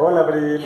Hola, Abril.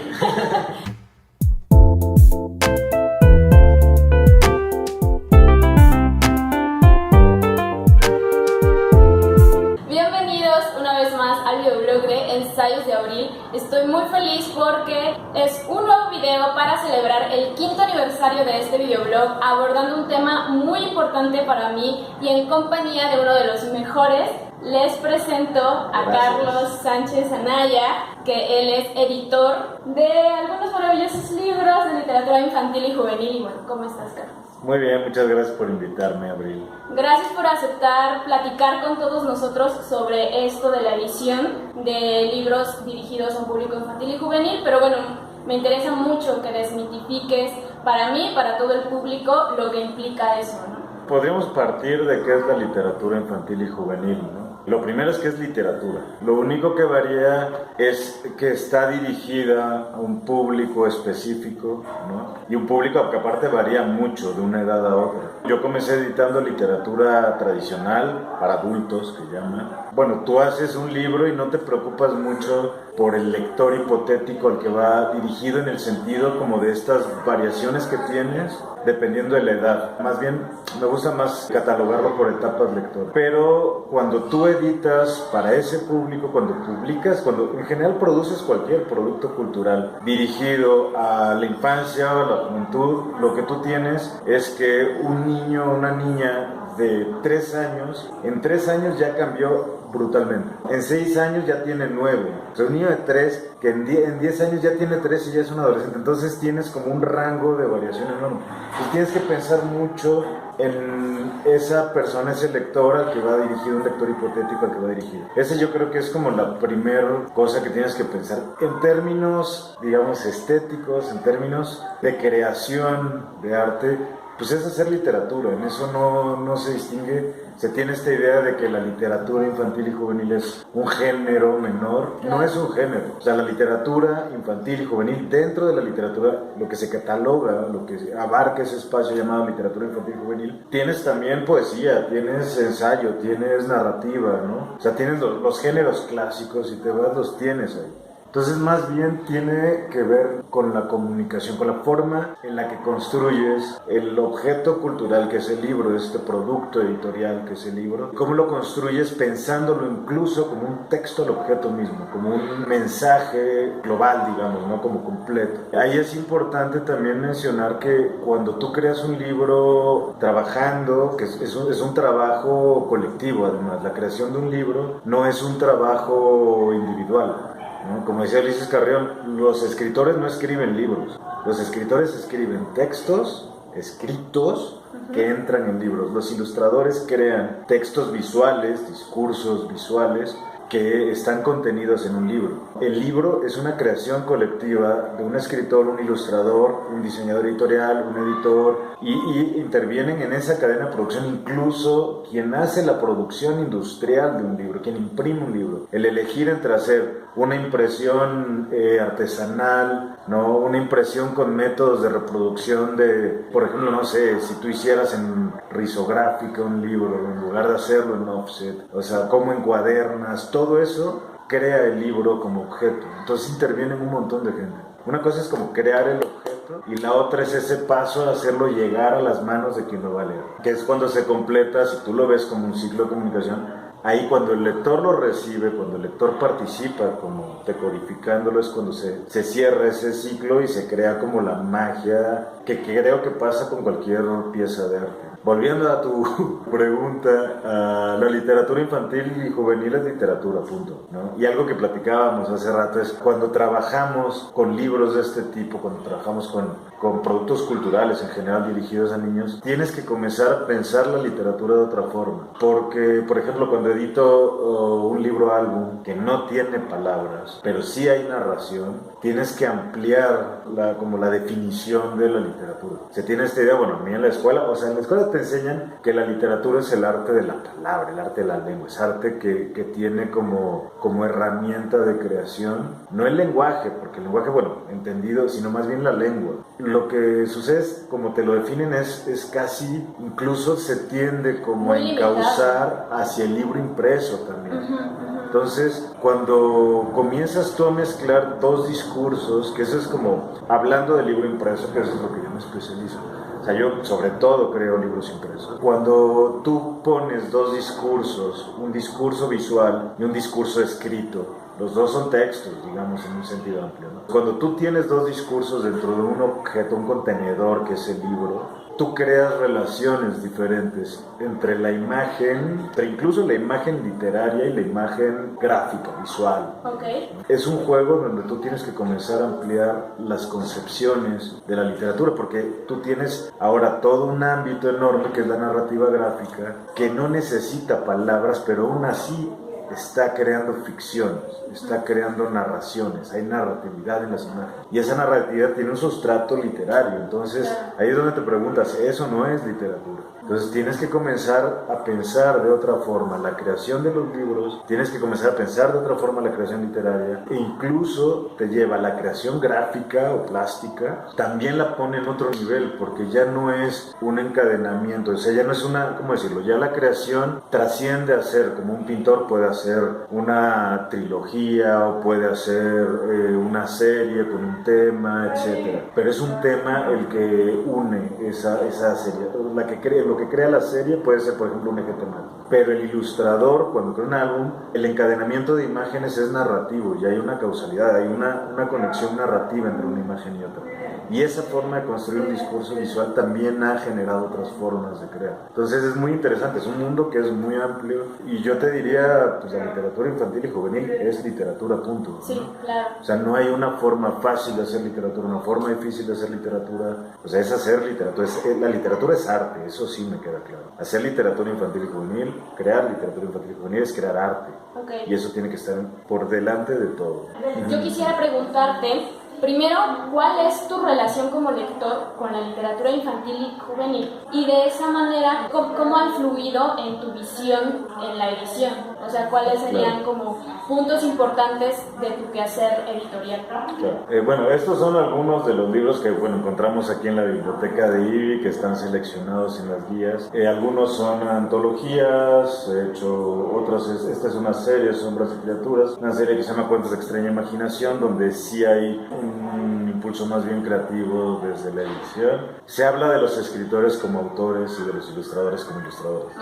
Bienvenidos una vez más al videoblog de Ensayos de Abril. Estoy muy feliz porque es un nuevo video para celebrar el 5º aniversario de este videoblog, abordando un tema muy importante para mí y en compañía de uno de los mejores. Les presento a Carlos Sánchez Anaya, que él es editor de algunos maravillosos libros de literatura infantil y juvenil. Y bueno, ¿cómo estás, Carlos? Muy bien, muchas gracias por invitarme, Abril. Gracias por aceptar platicar con todos nosotros sobre esto de la edición de libros dirigidos a un público infantil y juvenil, pero bueno, me interesa mucho que desmitifiques para mí y para todo el público lo que implica eso, ¿no? Podríamos partir de qué es la literatura infantil y juvenil, ¿no? Lo primero es que es literatura. Lo único que varía es que está dirigida a un público específico, ¿no? Y un público que aparte varía mucho de una edad a otra. Yo comencé editando literatura tradicional para adultos, que llaman. Bueno, tú haces un libro y no te preocupas mucho por el lector hipotético al que va dirigido, en el sentido como de estas variaciones que tienes dependiendo de la edad. Más bien, me gusta más catalogarlo por etapas lector. Pero cuando tú editas para ese público, cuando publicas, cuando en general produces cualquier producto cultural dirigido a la infancia o a la juventud, lo que tú tienes es que un niño o una niña de 3 años, en 3 años ya cambió brutalmente. En 6 años ya tiene 9. O sea, un niño de 3 que en 10 años ya tiene 3 y ya es un adolescente. Entonces tienes como un rango de variación enorme. Entonces tienes que pensar mucho en esa persona, ese lector al que va dirigido, un lector hipotético al que va dirigido. Ese yo creo que es como la primera cosa que tienes que pensar. En términos, digamos, estéticos, en términos de creación de arte, pues es hacer literatura, en eso no se distingue. Se tiene esta idea de que la literatura infantil y juvenil es un género menor. No es un género. O sea, la literatura infantil y juvenil, dentro de la literatura, lo que se cataloga, lo que abarca ese espacio llamado literatura infantil y juvenil, tienes también poesía, tienes ensayo, tienes narrativa, ¿no? O sea, tienes los géneros clásicos y te vas, los tienes ahí. Entonces, más bien tiene que ver con la comunicación, con la forma en la que construyes el objeto cultural que es el libro, este producto editorial que es el libro. Cómo lo construyes pensándolo incluso como un texto al objeto mismo, como un mensaje global, digamos, ¿no? Como completo. Ahí es importante también mencionar que cuando tú creas un libro trabajando, que es un trabajo colectivo además, la creación de un libro no es un trabajo individual, ¿no? Como decía Ulises Carrión, los escritores no escriben libros, los escritores escriben textos escritos que entran en libros. Los ilustradores crean textos visuales, discursos visuales que están contenidos en un libro. El libro es una creación colectiva de un escritor, un ilustrador, un diseñador editorial, un editor, y intervienen en esa cadena de producción incluso quien hace la producción industrial de un libro, quien imprime un libro. El elegir entre hacer una impresión artesanal, ¿no? Una impresión con métodos de reproducción de, por ejemplo, no sé, si tú hicieras en risográfica un libro, en lugar de hacerlo en offset, o sea, cómo encuadernas, todo eso crea el libro como objeto. Entonces intervienen un montón de gente. Una cosa es como crear el objeto y la otra es ese paso a hacerlo llegar a las manos de quien lo va a leer, que es cuando se completa, si tú lo ves como un ciclo de comunicación. Ahí cuando el lector lo recibe, cuando el lector participa como decodificándolo, es cuando se cierra ese ciclo y se crea como la magia que creo que pasa con cualquier pieza de arte. Volviendo a tu pregunta, la literatura infantil y juvenil es literatura, punto, ¿no? Y algo que platicábamos hace rato es cuando trabajamos con libros de este tipo, cuando trabajamos con productos culturales en general dirigidos a niños, tienes que comenzar a pensar la literatura de otra forma. Porque, por ejemplo, cuando edito un libro álbum que no tiene palabras, pero sí hay narración, tienes que ampliar como la definición de la literatura. Se tiene esta idea, bueno, a mí en la escuela te enseñan que la literatura es el arte de la palabra, el arte de la lengua, es arte que tiene como herramienta de creación, no el lenguaje, porque el lenguaje, bueno, entendido, sino más bien la lengua. Lo que sucede es, como te lo definen, es casi, incluso se tiende como muy a encauzar hacia el libro impreso también. Entonces, cuando comienzas tú a mezclar dos discursos, que eso es como, hablando del libro impreso, que eso es lo que yo me especializo, o sea, yo sobre todo creo libros impresos. Cuando tú pones dos discursos, un discurso visual y un discurso escrito, los dos son textos, digamos, en un sentido amplio, ¿no? Cuando tú tienes dos discursos dentro de un objeto, un contenedor que es el libro, tú creas relaciones diferentes entre la imagen, entre incluso la imagen literaria y la imagen gráfica, visual. Okay. Es un juego donde tú tienes que comenzar a ampliar las concepciones de la literatura, porque tú tienes ahora todo un ámbito enorme que es la narrativa gráfica, que no necesita palabras, pero aún así está creando ficciones, está creando narraciones, hay narratividad en las imágenes. Y esa narratividad tiene un sustrato literario. Entonces, ahí es donde te preguntas, eso no es literatura. Entonces tienes que comenzar a pensar de otra forma la creación de los libros, tienes que comenzar a pensar de otra forma la creación literaria, e incluso te lleva a la creación gráfica o plástica, también la pone en otro nivel, porque ya no es un encadenamiento, o sea, ya no es una, ¿cómo decirlo? Ya la creación trasciende a ser, como un pintor puede hacer una trilogía o puede hacer una serie con un tema, etc. Pero es un tema el que une esa serie, lo que crea la serie puede ser, por ejemplo, un eje temático. Pero el ilustrador, cuando crea un álbum, el encadenamiento de imágenes es narrativo y hay una causalidad, hay una conexión narrativa entre una imagen y otra. Y esa forma de construir un discurso visual también ha generado otras formas de crear. Entonces es muy interesante, es un mundo que es muy amplio y yo te diría, pues la literatura infantil y juvenil es literatura, punto, ¿no? Sí, claro. O sea, no hay una forma fácil de hacer literatura, una forma difícil de hacer literatura. O sea, es hacer literatura. La literatura es arte, eso sí me queda claro. Hacer literatura infantil y juvenil, crear literatura infantil y juvenil es crear arte. Okay. Y eso tiene que estar por delante de todo. Yo quisiera preguntarte, primero, ¿cuál es tu relación como lector con la literatura infantil y juvenil? Y de esa manera, ¿cómo ha influido en tu visión en la edición? O sea, ¿cuáles serían como puntos importantes de tu quehacer editorial? Claro. Bueno, estos son algunos de los libros que encontramos aquí en la biblioteca de IBI, que están seleccionados en las guías. Algunos son antologías, he hecho otras, esta es una serie, Sombras y Criaturas, una serie que se llama Cuentos de Extraña Imaginación, donde sí hay un impulso más bien creativo desde la edición. Se habla de los escritores como autores y de los ilustradores como ilustradores.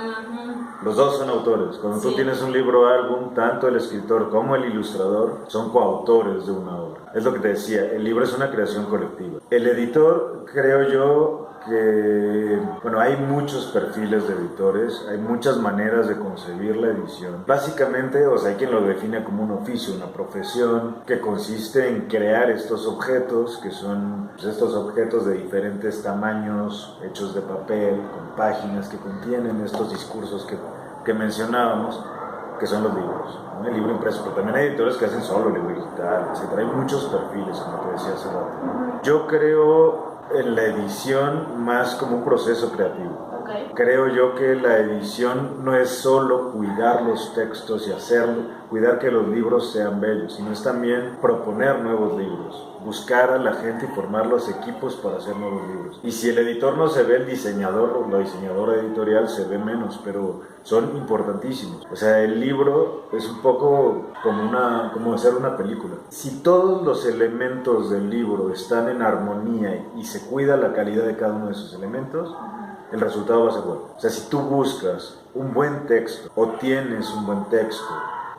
Los dos son autores. Cuando tú tienes un libro álbum, tanto el escritor como el ilustrador son coautores de una obra. Es lo que te decía, el libro es una creación colectiva. El editor, creo yo, que, hay muchos perfiles de editores, hay muchas maneras de concebir la edición. Básicamente, hay quien lo define como un oficio, una profesión, que consiste en crear estos objetos, que son estos objetos de diferentes tamaños, hechos de papel, con páginas que contienen estos discursos que mencionábamos, que son los libros, ¿no? El libro impreso, pero también hay editores que hacen solo libro digital, etc. Hay muchos perfiles, como te decía hace rato. Yo creo en la edición más como un proceso creativo. Okay. Creo yo que la edición no es solo cuidar los textos y cuidar que los libros sean bellos, sino es también proponer nuevos libros, buscar a la gente y formar los equipos para hacer nuevos libros. Y si el editor no se ve, el diseñador o la diseñadora editorial se ve menos, pero son importantísimos. O sea, el libro es un poco como hacer una película. Si todos los elementos del libro están en armonía y se cuida la calidad de cada uno de esos elementos, el resultado va a ser bueno. O sea, si tú buscas un buen texto o tienes un buen texto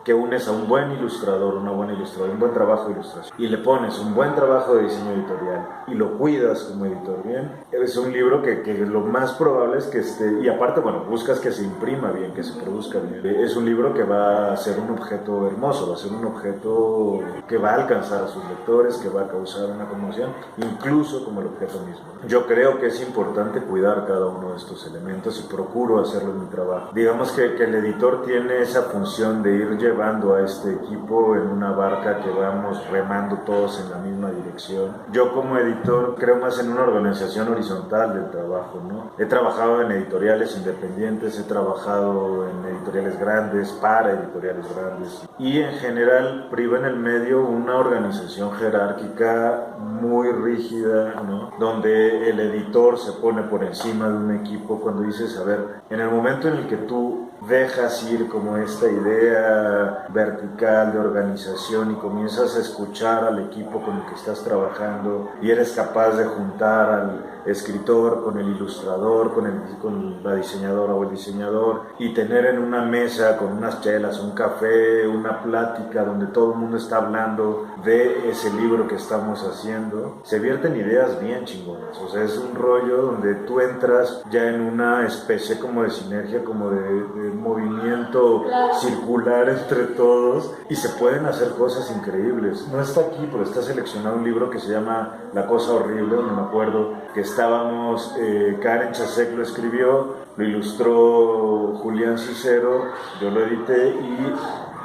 que unes a un buen ilustrador, una buena ilustradora, un buen trabajo de ilustración, y le pones un buen trabajo de diseño editorial y lo cuidas como editor bien, es un libro que lo más probable es que esté, y aparte, buscas que se imprima bien, que se produzca bien. Es un libro que va a ser un objeto hermoso, va a ser un objeto que va a alcanzar a sus lectores, que va a causar una conmoción, incluso como el objeto mismo. Yo creo que es importante cuidar cada uno de estos elementos y procuro hacerlo en mi trabajo. Digamos que el editor tiene esa función de ir llevando a este equipo en una barca que vamos remando todos en la misma dirección. Yo como editor creo más en una organización horizontal del trabajo, ¿no? He trabajado en editoriales independientes, he trabajado en editoriales grandes, para editoriales grandes, y en general priva en el medio una organización jerárquica muy rígida, ¿no? Donde el editor se pone por encima de un equipo. Cuando dices, a ver, en el momento en el que tú dejas ir como esta idea vertical de organización y comienzas a escuchar al equipo con el que estás trabajando y eres capaz de juntar al escritor con el ilustrador, con la diseñadora o el diseñador, y tener en una mesa con unas chelas, un café, una plática donde todo el mundo está hablando de ese libro que estamos haciendo, se vierten ideas bien chingonas. O sea, es un rollo donde tú entras ya en una especie como de sinergia, como de movimiento circular entre todos, y se pueden hacer cosas increíbles. No está aquí, pero está seleccionado un libro que se llama La cosa horrible, no me acuerdo, que estábamos, Karen Chasek lo escribió, lo ilustró Julián Cicero, yo lo edité, y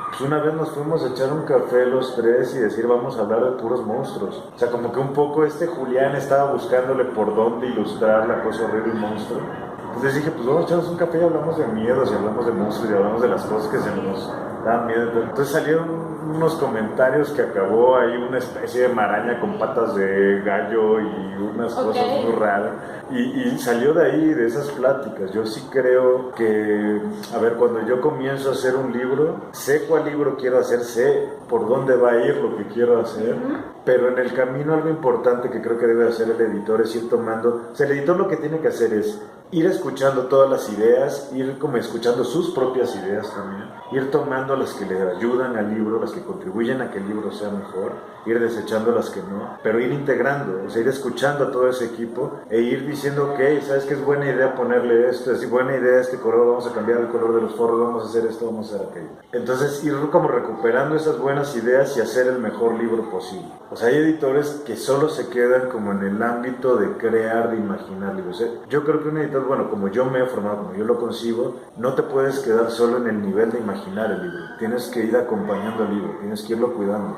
pues una vez nos fuimos a echar un café los tres y decir, vamos a hablar de puros monstruos. O sea, como que un poco Julián estaba buscándole por dónde ilustrar La cosa horrible y monstruo. Entonces dije, pues vamos a echarnos un café y hablamos de miedos, y hablamos de monstruos, y hablamos de las cosas que se nos dan miedo. Entonces salieron unos comentarios que acabó ahí una especie de maraña con patas de gallo y unas cosas muy raras. Y salió de ahí, de esas pláticas. Yo sí creo que, a ver, cuando yo comienzo a hacer un libro, sé cuál libro quiero hacer, sé por dónde va a ir lo que quiero hacer, pero en el camino algo importante que creo que debe hacer el editor es ir tomando, o sea, el editor lo que tiene que hacer es ir escuchando todas las ideas, ir como escuchando sus propias ideas también, ir tomando las que le ayudan al libro, las que contribuyen a que el libro sea mejor, ir desechando las que no, pero ir integrando, o sea, ir escuchando a todo ese equipo e ir diciendo, ok, ¿sabes qué? Es buena idea ponerle esto, es buena idea este color, vamos a cambiar el color de los forros, vamos a hacer esto, vamos a hacer aquello. Entonces ir como recuperando esas buenas ideas y hacer el mejor libro posible. O sea, hay editores que solo se quedan como en el ámbito de crear, de imaginar libros. Yo creo que un editor, bueno, como yo me he formado, como yo lo concibo, no te puedes quedar solo en el nivel de imaginar el libro. Tienes que ir acompañando el libro, tienes que irlo cuidando.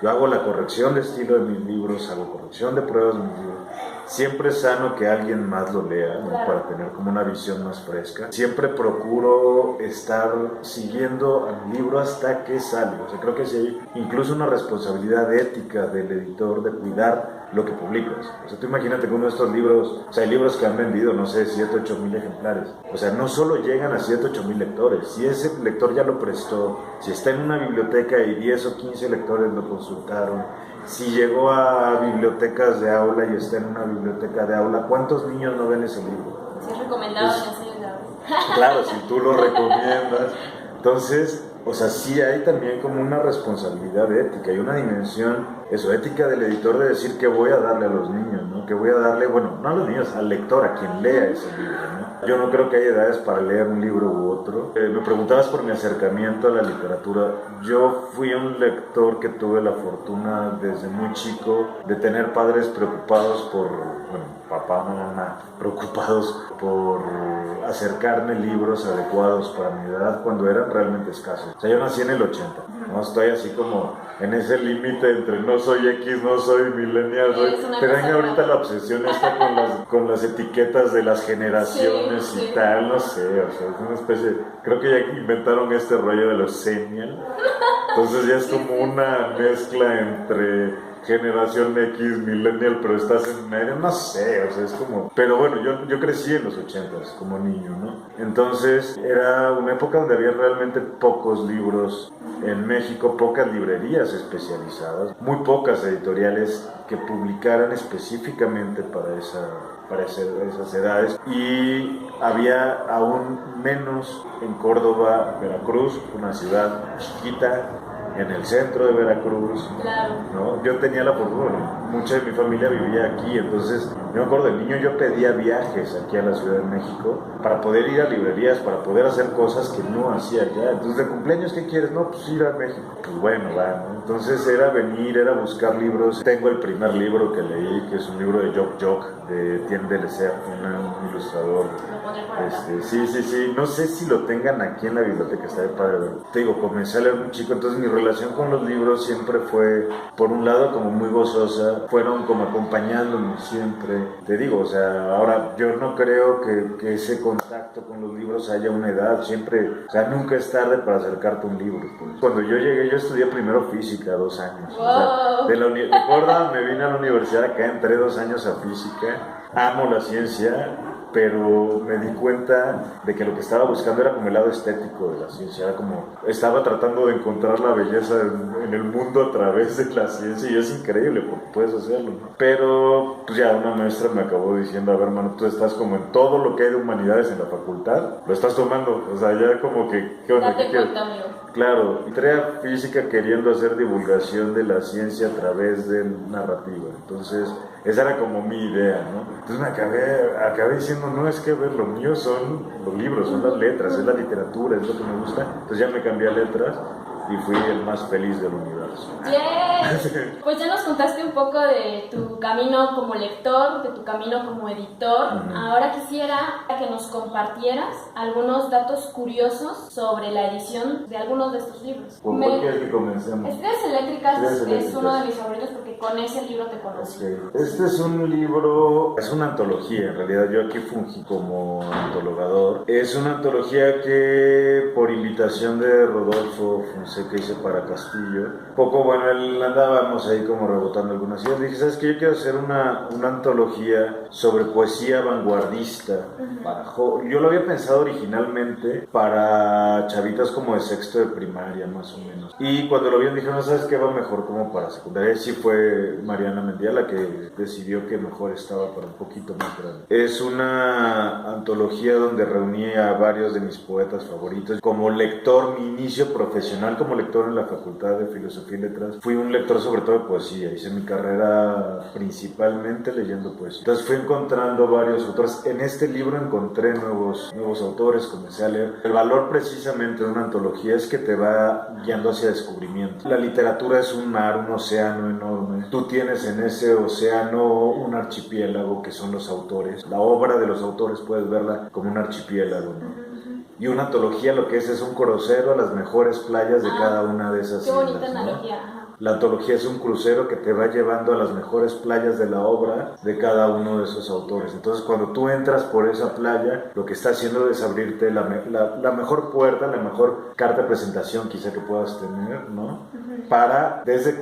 Yo hago la corrección de estilo de mis libros, hago corrección de pruebas de mis libros. Siempre es sano que alguien más lo lea, ¿no? Para tener como una visión más fresca. Siempre procuro estar siguiendo al libro hasta que sale. O sea, creo que sí hay incluso una responsabilidad ética del editor de cuidar lo que publicas. O sea, tú imagínate que uno de estos libros, o sea, hay libros que han vendido, no sé, 7, 8 mil ejemplares. O sea, no solo llegan a 7, 8 mil lectores. Si ese lector ya lo prestó, si está en una biblioteca y 10 o 15 lectores lo consultaron, si llegó a bibliotecas de aula y está en una biblioteca de aula, ¿cuántos niños no ven ese libro? Si es recomendado, pues, claro, si tú lo recomiendas. Entonces, o sea, sí hay también como una responsabilidad ética y una dimensión, eso, ética del editor de decir qué voy a darle a los niños, ¿no? Que voy a darle, bueno, no a los niños, al lector, a quien lea ese libro, ¿no? Yo no creo que haya edades para leer un libro u otro. Me preguntabas por mi acercamiento a la literatura. Yo fui un lector que tuve la fortuna desde muy chico de tener padres preocupados por, bueno, papá, mamá, preocupados por acercarme libros adecuados para mi edad cuando eran realmente escasos. O sea, yo nací en el 80, ¿no? Estoy así como en ese límite entre no soy X, no soy millennial, te dan ahorita la obsesión esta con las etiquetas de las generaciones y tal, no sé, o sea, es una especie, creo que ya inventaron este rollo de los senial, entonces ya es como una mezcla entre generación X, millennial, pero estás en medio, no sé, o sea, es como... Pero bueno, yo crecí en los 80s como niño, ¿no? Entonces era una época donde había realmente pocos libros en México, pocas librerías especializadas, muy pocas editoriales que publicaran específicamente para esas edades, y había aún menos en Córdoba, Veracruz, una ciudad chiquita, en el centro de Veracruz. Claro. ¿No? Yo tenía la fortuna, mucha de mi familia vivía aquí, entonces yo me acuerdo de niño yo pedía viajes aquí a la Ciudad de México para poder ir a librerías, para poder hacer cosas que no hacía allá. Entonces, de cumpleaños, ¿qué quieres? No, pues ir a México. Pues bueno, va, ¿no? Entonces era venir, era buscar libros. Tengo el primer libro que leí, que es un libro de Joc Joc, de Etienne Delessert, un ilustrador. Sí. No sé si lo tengan aquí en la biblioteca, está de padre. Te digo, comencé a leer muy chico, entonces mi relación con los libros siempre fue, por un lado, como muy gozosa, fueron como acompañándome siempre. Te digo, o sea, ahora yo no creo que ese contacto con los libros haya una edad, siempre, o sea, nunca es tarde para acercarte a un libro. Pues. Cuando yo llegué, yo estudié primero física, 2 años. Wow. O sea, recuerda, me vine a la universidad acá, entré 2 años a física, amo la ciencia, pero me di cuenta de que lo que estaba buscando era como el lado estético de la ciencia, era como, estaba tratando de encontrar la belleza en el mundo a través de la ciencia, y es increíble porque puedes hacerlo, ¿no? Pero pues ya una maestra me acabó diciendo, a ver, hermano, tú estás como en todo lo que hay de humanidades en la facultad, lo estás tomando, o sea, ya como que, ¿qué onda? Date cuenta, amigo. Claro, entré a física queriendo hacer divulgación de la ciencia a través de narrativa, entonces esa era como mi idea, ¿no? Entonces me acabé diciendo, no, es que ver, lo mío son los libros, son las letras, es la literatura, es lo que me gusta. Entonces ya me cambié a letras y fui el más feliz del universo. ¡Yay! Pues ya nos contaste un poco de tu camino como lector, de tu camino como editor. Ahora quisiera que nos compartieras algunos datos curiosos sobre la edición de algunos de estos libros. ¿Por qué quieres que comencemos? Estrellas Eléctricas es uno de mis favoritos porque con ese libro te conocí. Okay. Este es un libro, es una antología, en realidad yo aquí fungí como antologador. Es una antología que por invitación de Rodolfo Fonseca hice para Castillo. Poco, bueno, andábamos ahí como rebotando algunas ideas. Dije, ¿sabes qué? Yo quiero hacer una antología sobre poesía vanguardista. Yo lo había pensado originalmente para chavitas como de sexto de primaria, más o menos. Y cuando lo vi dije, no, ¿sabes qué? Va mejor como para secundaria. Sí fue Mariana Mendía la que decidió que mejor estaba para un poquito más grande. Es una antología donde reuní a varios de mis poetas favoritos. Como lector, mi inicio profesional como lector en la Facultad de Filosofía y Letras, fui un lector sobre todo de poesía. Hice mi carrera principalmente leyendo poesía. Entonces fui encontrando varios autores. En este libro encontré nuevos autores, comencé a leer. El valor precisamente de una antología es que te va guiando hacia descubrimiento. La literatura es un mar, un océano enorme. Tú tienes en ese océano un archipiélago que son los autores. La obra de los autores puedes verla como un archipiélago, ¿no? Y una antología lo que es un crucero a las mejores playas de cada una de esas islas. Qué bonita analogía. ¿No? La antología es un crucero que te va llevando a las mejores playas de la obra de cada uno de esos autores. Entonces, cuando tú entras por esa playa, lo que está haciendo es abrirte la mejor puerta, la mejor carta de presentación quizá que puedas tener, ¿no? Para, desde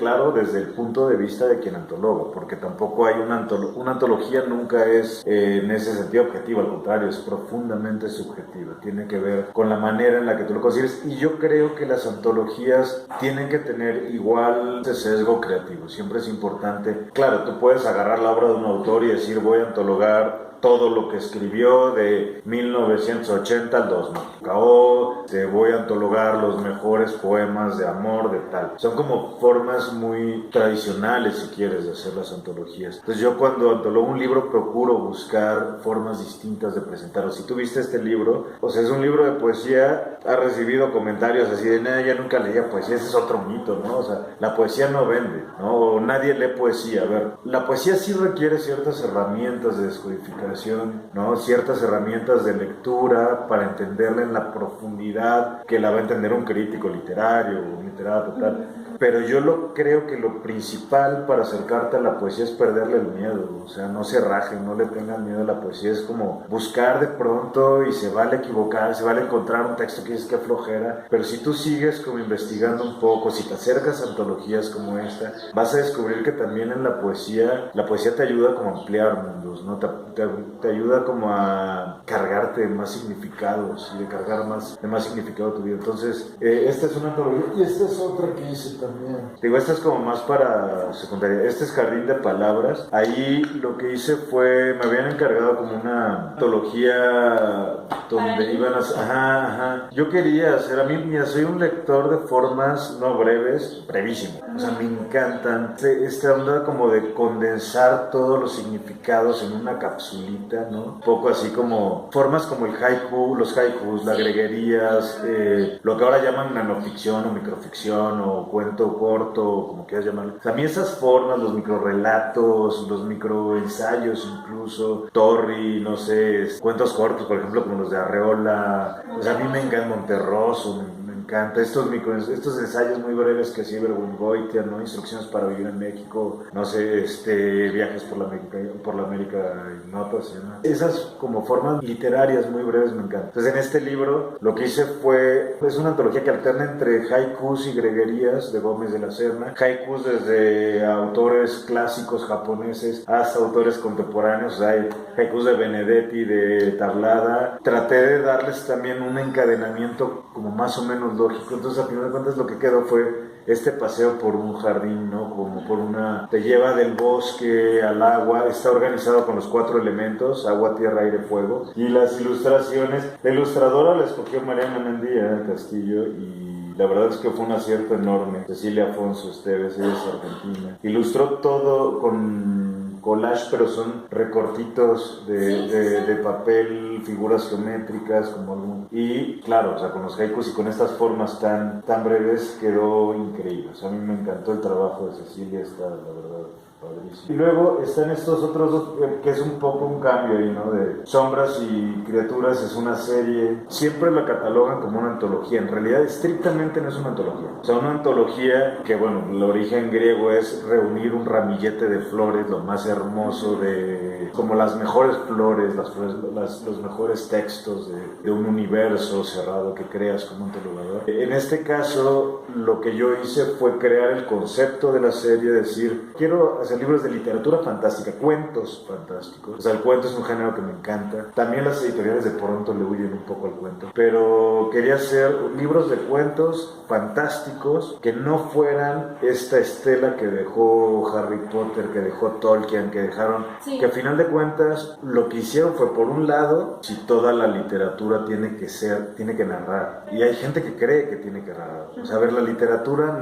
el punto de vista de quien antologa, porque tampoco hay una antología nunca es en ese sentido objetiva, al contrario, es profundamente subjetiva. Tiene que ver con la manera en la que tú lo concibes. Y yo creo que las antologías tienen que tener igual ese sesgo creativo, siempre es importante. Claro, tú puedes agarrar la obra de un autor y decir voy a antologar todo lo que escribió de 1980 al 2000, o te voy a antologar los mejores poemas de amor de tal. Son como formas muy tradicionales, si quieres, de hacer las antologías. Entonces yo cuando antologo un libro procuro buscar formas distintas de presentarlo. Si tú viste este libro, o sea, es un libro de poesía, ha recibido comentarios así de, nada, ya nunca leía poesía, ese es otro mito, ¿no? O sea, la poesía no vende, ¿no? O nadie lee poesía. A ver, la poesía sí requiere ciertas herramientas de descodificación, ¿no? Ciertas herramientas de lectura para entenderla en la profundidad que la va a entender un crítico literario o un literato tal. Pero yo creo que lo principal para acercarte a la poesía es perderle el miedo. O sea, no se rajen, no le tengan miedo a la poesía. Es como buscar de pronto y se vale equivocar, se vale encontrar un texto que dices que flojera. Pero si tú sigues como investigando un poco, si te acercas a antologías como esta, vas a descubrir que también en la poesía te ayuda como a ampliar mundos, ¿no? Te ayuda como a cargarte de más significados y de cargar de más significado tu vida. Entonces, esta es una antología y esta es otra que hice también. Digo, esta es como más para secundaria. Este es Jardín de Palabras. Ahí lo que hice fue, me habían encargado como una antología donde iban a... Ajá. Yo quería hacer, a mí, mira, soy un lector de formas no breves, brevísimo. O sea, me encantan. Esta onda como de condensar todos los significados en una capsulita, ¿no? Un poco así como formas como el haiku, los haikus, las greguerías, lo que ahora llaman nanoficción o microficción o cuento corto, como quieras llamarlo. O sea, a mí esas formas, los microrelatos, los microensayos incluso, Torri, no sé, cuentos cortos, por ejemplo, como los de Arreola. O sea, a mí me encanta Monterroso, me encanta estos ensayos muy breves que hacía Bergoitia, ¿no? Instrucciones para vivir en México, no sé, viajes por la América Ignota, ¿sí, no? Esas como formas literarias muy breves me encantan. Entonces en este libro lo que hice es una antología que alterna entre haikus y greguerías de Gómez de la Serna, haikus desde autores clásicos japoneses hasta autores contemporáneos, o sea, hay haikus de Benedetti, de Tablada. Traté de darles también un encadenamiento como más o menos lógico, entonces a final de cuentas lo que quedó fue este paseo por un jardín, ¿no? Como por te lleva del bosque al agua, está organizado con los 4 elementos, agua, tierra, aire, fuego, y las ilustraciones, la ilustradora la escogió Mariana Mendía Castillo, y la verdad es que fue un acierto enorme. Cecilia Afonso Esteves, ella es argentina, ilustró todo con collage, pero son recortitos de papel, figuras geométricas, y claro, o sea, con los haikus y con estas formas tan breves quedó increíble. O sea, a mí me encantó el trabajo de Cecilia, está, la verdad, padrísimo. Y luego están estos otros dos, que es un poco un cambio ahí, ¿no? De Sombras y Criaturas, es una serie, siempre la catalogan como una antología, en realidad estrictamente no es una antología. O sea, una antología que, bueno, el origen griego es reunir un ramillete de flores, lo más hermoso como las mejores flores, los mejores textos de un universo cerrado que creas como un antologador. En este caso, lo que yo hice fue crear el concepto de la serie, decir, quiero hacer libros de literatura fantástica, cuentos fantásticos. O sea, el cuento es un género que me encanta. También las editoriales de pronto le huyen un poco al cuento, pero quería hacer libros de cuentos fantásticos que no fueran esta estela que dejó Harry Potter, que dejó Tolkien, que dejaron, que a final de cuentas lo que hicieron fue, por un lado, si toda la literatura tiene que narrar, y hay gente que cree que tiene que narrar. O sea, a ver, la literatura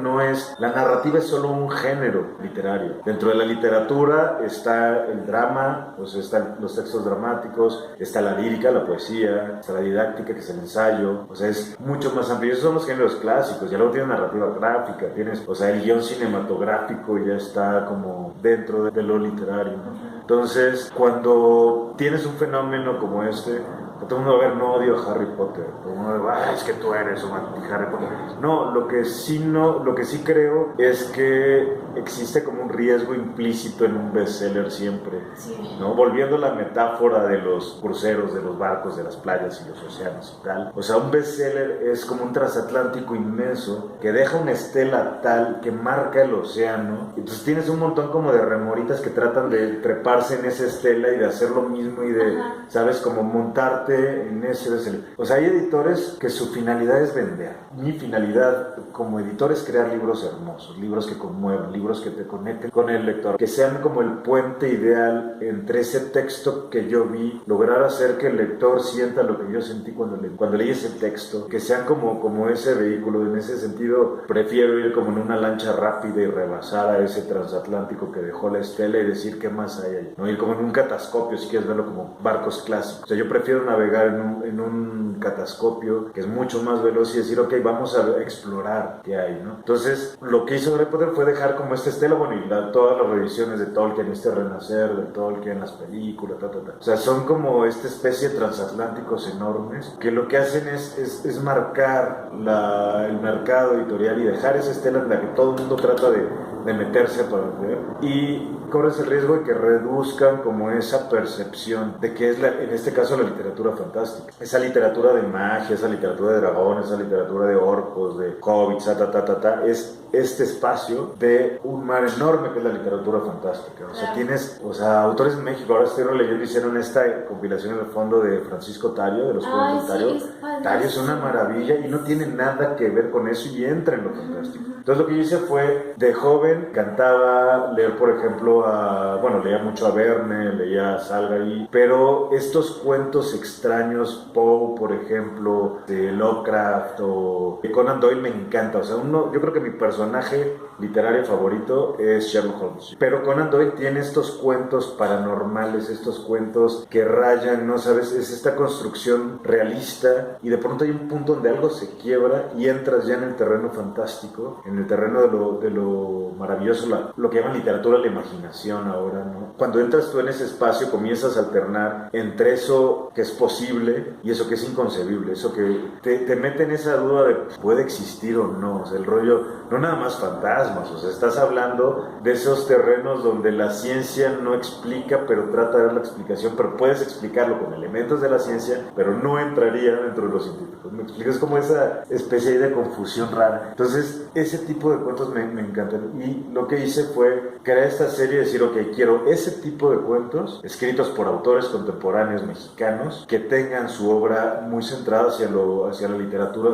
la narrativa es solo un género literario. Dentro de la literatura está el drama, pues están los textos dramáticos, está la lírica, la poesía, está la didáctica, que es el ensayo. O sea, es mucho más amplio. Esos son los géneros clásicos. Ya luego tienes narrativa gráfica, o sea, el guión cinematográfico ya está como dentro de lo literario, ¿no? Entonces, cuando tienes un fenómeno como este, todo el mundo va a ver, no odio a Harry Potter, todo el mundo va a ver, es que tú eres un anti-Harry Potter. No, lo que sí creo es que existe como un riesgo implícito en un bestseller siempre, ¿no? Volviendo a la metáfora de los cruceros, de los barcos, de las playas y los océanos y tal. O sea, un bestseller es como un transatlántico inmenso que deja una estela tal que marca el océano. Entonces tienes un montón como de remoritas que tratan de treparse en esa estela y de hacer lo mismo y de, ¿sabes? Como montarte en ese bestseller. O sea, hay editores que su finalidad es vender. Mi finalidad como editor es crear libros hermosos, libros que conmuevan, libros que te conecten con el lector, que sean como el puente ideal entre ese texto que yo vi, lograr hacer que el lector sienta lo que yo sentí cuando leí ese texto, que sean como ese vehículo. En ese sentido, prefiero ir como en una lancha rápida y rebasar a ese transatlántico que dejó la estela y decir qué más hay ahí, ¿no? Ir como en un catascopio, si quieres verlo como barcos clásicos. O sea, yo prefiero navegar en un catascopio que es mucho más veloz y decir, ok, vamos a explorar qué hay, ¿no? Entonces, lo que hizo Harry Potter fue dejar como esta estela, bueno, y todas las revisiones de Tolkien, este renacer de Tolkien, las películas, O sea, son como esta especie de transatlánticos enormes que lo que hacen es marcar el mercado editorial y dejar esa estela en la que todo el mundo trata de meterse para vender, y corres el riesgo de que reduzcan como esa percepción de que es en este caso la literatura fantástica, esa literatura de magia, esa literatura de dragones, esa literatura de orcos, de hobbits, es este espacio de un mar enorme que es la literatura fantástica. O sea, Claro. tienes, o sea, autores en México, ahora estoy releyendo, hicieron esta compilación en el fondo de Francisco Tario, de los Ay, cuentos de Tario. sí, es padrísimo. Tario es una maravilla y no tiene nada que ver con eso y entra en lo fantástico. Entonces lo que yo hice fue, de joven, cantaba leer, por ejemplo, leía mucho a Verne, leía a Salgari, pero estos cuentos extraños, Poe, por ejemplo, de Lovecraft o de Conan Doyle me encanta. O sea, yo creo que mi personaje literario favorito es Sherlock Holmes. Pero Conan Doyle tiene estos cuentos paranormales, estos cuentos que rayan, ¿no sabes? Es esta construcción realista y de pronto hay un punto donde algo se quiebra y entras ya en el terreno fantástico, en el terreno de lo maravilloso, lo que llaman literatura la imaginación ahora, ¿no? Cuando entras tú en ese espacio comienzas a alternar entre eso que es posible y eso que es inconcebible, eso que te mete en esa duda de puede existir o no, o sea, el rollo, no nada más fantasmas, o sea, estás hablando de esos terrenos donde la ciencia no explica, pero trata de dar la explicación, pero puedes explicarlo con elementos de la ciencia, pero no entraría dentro de los científicos. ¿Me explicas? Como esa especie de confusión rara. Entonces, ese tipo de cuentos me encantan. Y lo que hice fue crear esta serie y decir, ok, quiero ese tipo de cuentos escritos por autores contemporáneos mexicanos que tengan su obra muy centrada hacia la literatura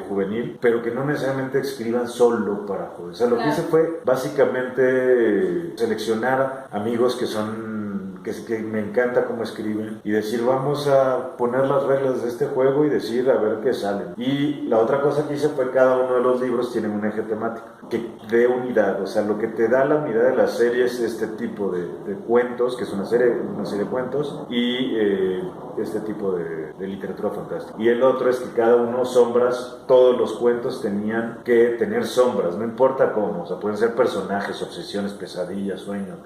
juvenil, pero que no necesariamente escriban solo para jóvenes. O sea, lo que hice fue básicamente seleccionar amigos que me encanta cómo escriben y decir vamos a poner las reglas de este juego y decir a ver qué sale. Y la otra cosa que hice fue cada uno de los libros tiene un eje temático que dé unidad, o sea, lo que te da la unidad de la serie es este tipo de cuentos, que es una serie de cuentos y este tipo de literatura fantástica. Y el otro es que cada uno todos los cuentos tenían que tener sombras, no importa cómo, o sea, pueden ser personajes, obsesiones, pesadillas, sueños,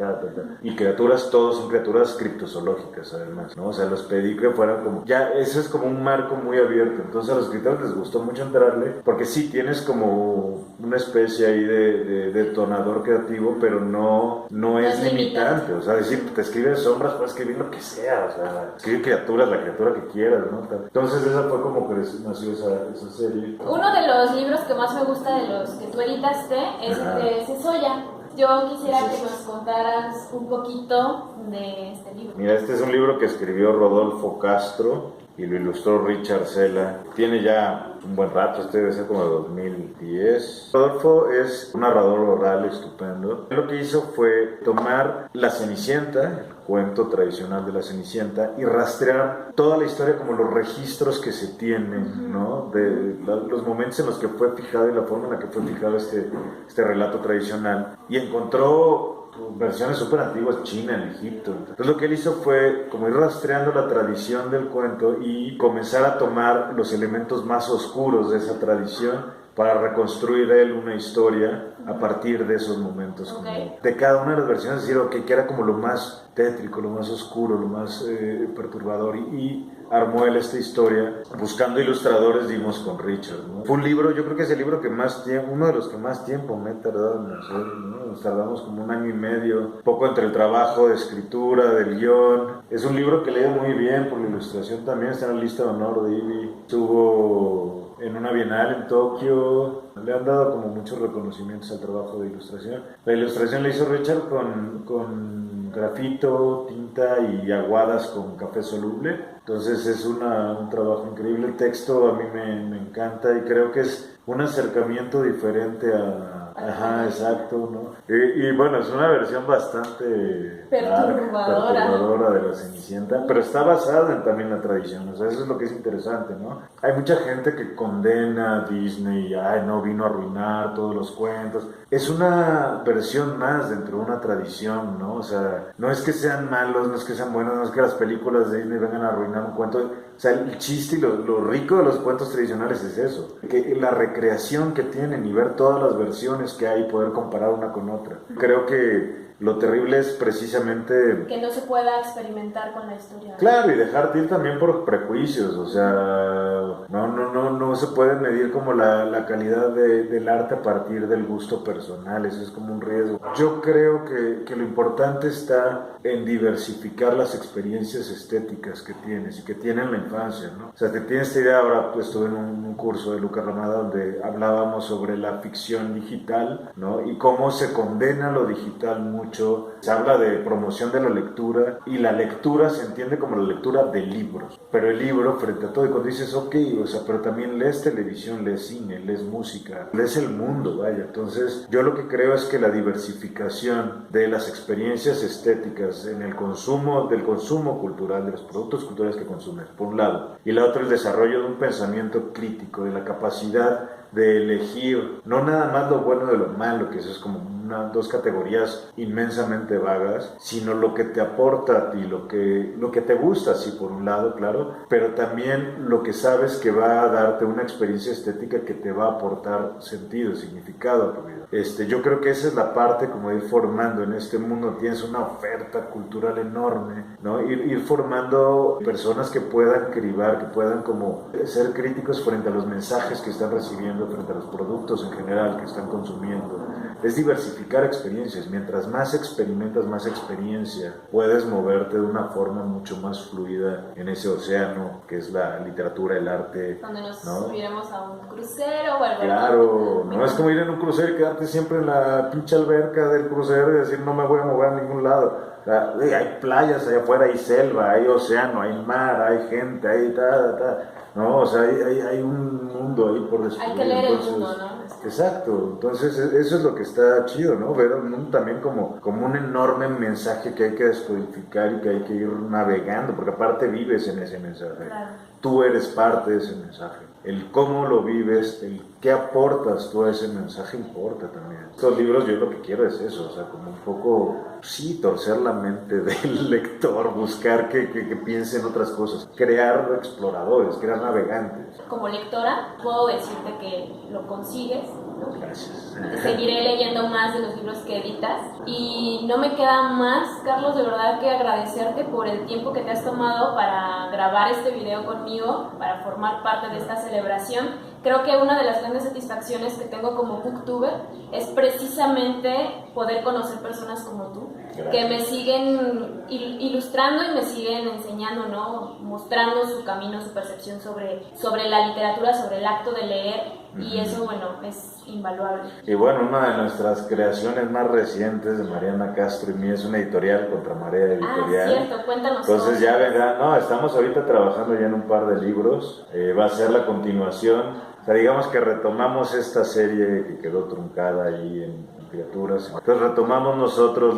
y criaturas, todos son criaturas criptozoológicas además, ¿no? O sea, los pedí que fueran como, ya, eso es como un marco muy abierto, entonces a los escritores les gustó mucho entrarle, porque sí tienes como una especie ahí de detonador creativo, pero no es limitante, o sea, decir, te escribes sombras, puedes escribir lo que sea, o sea, escribir criaturas, la criatura que quieras, ¿no? Entonces esa fue como que nació esa serie. Uno de los libros que más me gusta de los que tú editaste es el de Cesoya. Yo quisiera que nos contaras un poquito de este libro. Mira, este es un libro que escribió Rodolfo Castro y lo ilustró Richard Sela. Tiene ya un buen rato, este debe ser como de 2010. Rodolfo es un narrador oral estupendo. Lo que hizo fue tomar La Cenicienta, el cuento tradicional de La Cenicienta, y rastrear toda la historia como los registros que se tienen, ¿no? De los momentos en los que fue fijado y la forma en la que fue fijado este relato tradicional. Y encontró versiones súper antiguas, China, en Egipto. Entonces lo que él hizo fue como ir rastreando la tradición del cuento y comenzar a tomar los elementos más oscuros de esa tradición para reconstruir él una historia a partir de esos momentos, como de cada una de las versiones, es decir, que era como lo más tétrico, lo más oscuro, lo más perturbador, y armó él esta historia buscando ilustradores. Dimos con Richard, ¿no? Fue un libro, yo creo que es el libro que más tiempo, uno de los que más tiempo me he tardado en hacer, ¿no? Nos tardamos como 1 año y medio, poco entre el trabajo de escritura, del guión. Es un libro que lee muy bien por la ilustración también, está en la lista de honor de IBI. Estuvo en una bienal en Tokio, le han dado como muchos reconocimientos al trabajo de ilustración. La ilustración la hizo Richard con grafito, tinta y aguadas con café soluble. Entonces es un trabajo increíble. El texto a mí me encanta y creo que es un acercamiento diferente Ajá, exacto, ¿no? Y bueno, es una versión bastante perturbadora de La Cenicienta, pero está basada en también la tradición, o sea, eso es lo que es interesante, ¿no? Hay mucha gente que condena a Disney, no, vino a arruinar todos los cuentos. Es una versión más dentro de una tradición, ¿no? O sea, no es que sean malos, no es que sean buenos, no es que las películas de Disney vengan a arruinar un cuento. O sea, el chiste y lo rico de los cuentos tradicionales es eso, que la recreación que tienen y ver todas las versiones que hay y poder comparar una con otra. Creo que lo terrible es precisamente que no se pueda experimentar con la historia. Claro, y dejarte ir también por prejuicios, o sea, no se puede medir como la calidad del arte a partir del gusto personal, eso es como un riesgo. Yo creo que lo importante está en diversificar las experiencias estéticas que tienes y que tienen la infancia, ¿no? O sea, te tienes esta idea, ahora pues, estuve en un curso de Lucas Ramada donde hablábamos sobre la ficción digital, ¿no? Y cómo se condena lo digital mucho, se habla de promoción de la lectura, y la lectura se entiende como la lectura de libros, pero el libro frente a todo, y cuando dices, ok, o sea, pero también lees televisión, lees cine, lees música, lees el mundo, vaya. Entonces, yo lo que creo es que la diversificación de las experiencias estéticas en el consumo, del consumo cultural, de los productos culturales que consumes, por un lado, y la otra el desarrollo de un pensamiento crítico, de la capacidad de elegir no nada más lo bueno de lo malo, que eso es como dos categorías inmensamente vagas, sino lo que te aporta a ti, lo que te gusta, sí, por un lado, claro, pero también lo que sabes que va a darte una experiencia estética que te va a aportar sentido, significado a tu vida. Yo creo que esa es la parte, como ir formando en este mundo, tienes una oferta cultural enorme, ¿no? Ir formando personas que puedan cribar, que puedan como ser críticos frente a los mensajes que están recibiendo, frente a los productos en general que están consumiendo. Es diversificar experiencias. Mientras más experimentas, más experiencia, puedes moverte de una forma mucho más fluida en ese océano que es la literatura, el arte. Donde nos ¿no? subiéramos a un crucero o algo. Claro, no es como ir en un crucero y quedarte siempre en la pinche alberca del crucero y decir no me voy a mover a ningún lado. O sea, hay playas allá afuera, hay selva, hay océano, hay mar, hay gente, hay no, o sea, hay un mundo ahí por descubrir. Hay que leer el mundo, ¿no? Exacto, entonces eso es lo que está chido, ¿no? Ver el mundo también como un enorme mensaje que hay que descodificar y que hay que ir navegando, porque aparte vives en ese mensaje. Claro. Tú eres parte de ese mensaje. El cómo lo vives, el qué aportas tú a ese mensaje importa también. Estos libros yo lo que quiero es eso, o sea, como un poco, sí, torcer la mente del lector, buscar que piense en otras cosas, crear exploradores, crear navegantes. Como lectora, puedo decirte que lo consigues, ¿no? Gracias. Seguiré leyendo más de los libros que editas y no me queda más, Carlos, de verdad que agradecerte por el tiempo que te has tomado para grabar este video conmigo, para formar parte de esta celebración. Creo que una de las grandes satisfacciones que tengo como booktuber es precisamente poder conocer personas como tú, Gracias. Que me siguen ilustrando y me siguen enseñando, ¿no? Mostrando su camino, su percepción sobre la literatura, sobre el acto de leer, y eso, bueno, es invaluable. Y bueno, una de nuestras creaciones más recientes de Mariana Castro y mí es una editorial, Contramarea Editorial. Ah, cierto, cuéntanos. Entonces ya verán, no, estamos ahorita trabajando ya en un par de libros, va a ser la continuación. O sea, digamos que retomamos esta serie que quedó truncada ahí en Criaturas. Entonces retomamos nosotros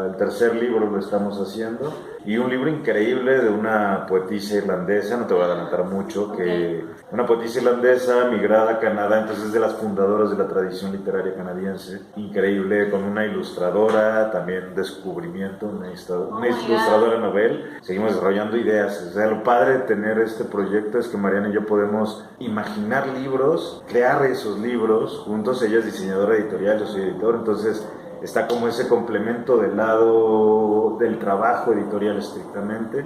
el tercer libro, lo estamos haciendo, y un libro increíble de una poetisa irlandesa, no te voy a adelantar mucho, que una poetisa irlandesa migrada a Canadá, entonces es de las fundadoras de la tradición literaria canadiense, increíble, con una ilustradora, también descubrimiento, una ilustradora novel. Seguimos desarrollando ideas, o sea, lo padre de tener este proyecto es que Mariana y yo podemos imaginar libros, crear esos libros juntos. Ella es diseñadora editorial, yo soy editor, entonces está como ese complemento del lado del trabajo editorial estrictamente.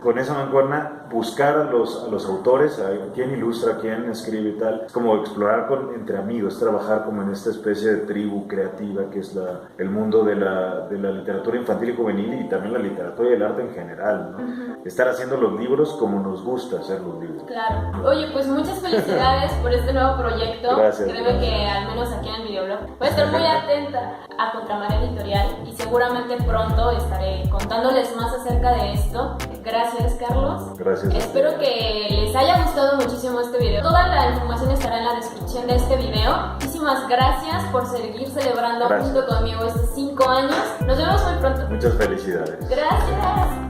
Con esa mancuerna, buscar a los autores, a quién ilustra, quién escribe y tal. Es como explorar entre amigos, trabajar como en esta especie de tribu creativa que es el mundo de la literatura infantil y juvenil, y también la literatura y el arte en general, ¿no? Estar haciendo los libros como nos gusta hacer los libros. Claro. Oye, pues muchas felicidades por este nuevo proyecto. Gracias. Créeme que al menos aquí en el videoblog voy a estar muy atenta a Contramarea Editorial y seguramente pronto estaré contándoles más acerca de esto. Gracias, Carlos. Gracias. Espero que les haya gustado muchísimo este video. Toda la información estará en la descripción de este video. Muchísimas gracias por seguir celebrando junto conmigo estos 5 años. Nos vemos muy pronto. Muchas felicidades. Gracias.